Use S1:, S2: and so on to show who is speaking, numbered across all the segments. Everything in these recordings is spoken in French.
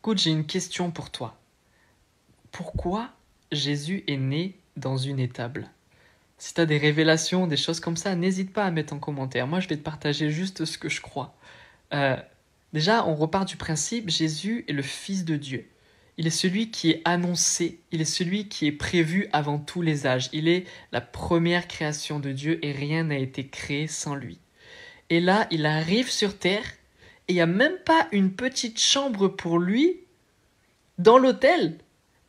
S1: Écoute, j'ai une question pour toi. Pourquoi Jésus est né dans une étable? Si tu as des révélations, des choses comme ça, n'hésite pas à mettre en commentaire. Moi, je vais te partager juste ce que je crois. Euh, Déjà, on repart du principe, Jésus est le Fils de Dieu. Il est celui qui est annoncé, il est celui qui est prévu avant tous les âges. Il est la première création de Dieu et rien n'a été créé sans lui. Et là, il arrive sur terre et il n'y a même pas une petite chambre pour lui dans l'hôtel,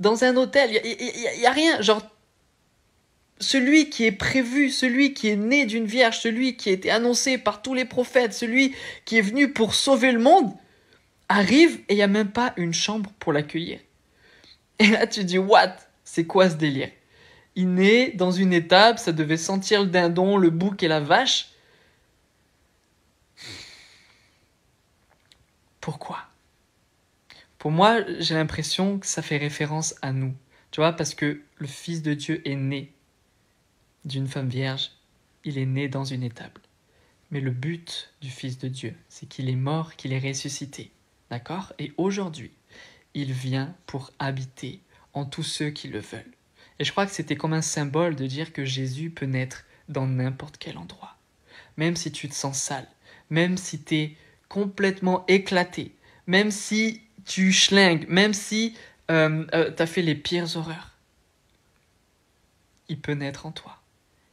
S1: dans un hôtel. Il y a rien. Genre, celui qui est prévu, celui qui est né d'une vierge, celui qui a été annoncé par tous les prophètes, celui qui est venu pour sauver le monde, arrive et il n'y a même pas une chambre pour l'accueillir. Et là, tu dis, what? C'est quoi ce délire? Il naît dans une étable, ça devait sentir le dindon, le bouc et la vache. Pourquoi? Pour moi, j'ai l'impression que ça fait référence à nous. Tu vois, parce que le Fils de Dieu est né d'une femme vierge. Il est né dans une étable. Mais le but du Fils de Dieu, c'est qu'il est mort, qu'il est ressuscité. D'accord? Et aujourd'hui, il vient pour habiter en tous ceux qui le veulent. Et je crois que c'était comme un symbole de dire que Jésus peut naître dans n'importe quel endroit. Même si tu te sens sale, même si tu es complètement éclaté, même si tu schlingues, même si tu as fait les pires horreurs, il peut naître en toi.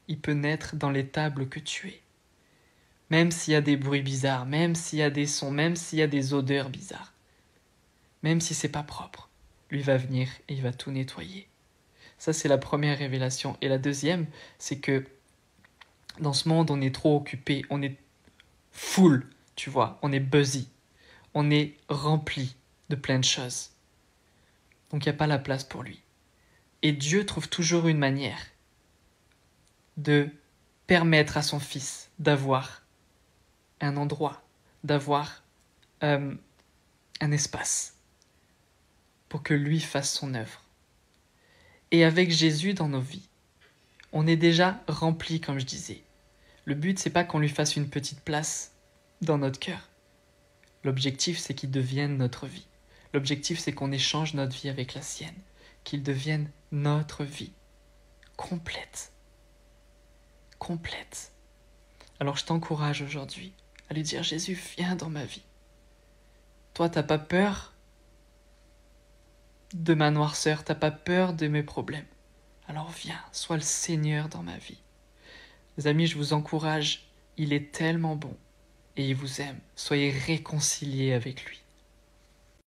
S1: Il peut naître dans l'étable que tu es. Même s'il y a des bruits bizarres, même s'il y a des sons, même s'il y a des odeurs bizarres, même si c'est pas propre, lui va venir et il va tout nettoyer. Ça, c'est la première révélation. Et la deuxième, c'est que dans ce monde, on est trop occupé, on est full, tu vois, on est busy, on est rempli de plein de choses. Donc il n'y a pas la place pour lui. Et Dieu trouve toujours une manière de permettre à son fils d'avoir un endroit, d'avoir un espace pour que lui fasse son œuvre. Et avec Jésus dans nos vies, on est déjà rempli, comme je disais. Le but, c'est pas qu'on lui fasse une petite place dans notre cœur. L'objectif, c'est qu'il devienne notre vie. L'objectif, c'est qu'on échange notre vie avec la sienne, qu'il devienne notre vie complète. Complète. Alors je t'encourage aujourd'hui à lui dire, Jésus, viens dans ma vie. Toi, t'as pas peur de ma noirceur, t'as pas peur de mes problèmes. Alors viens, sois le Seigneur dans ma vie. Les amis, je vous encourage, il est tellement bon et il vous aime. Soyez réconciliés avec lui.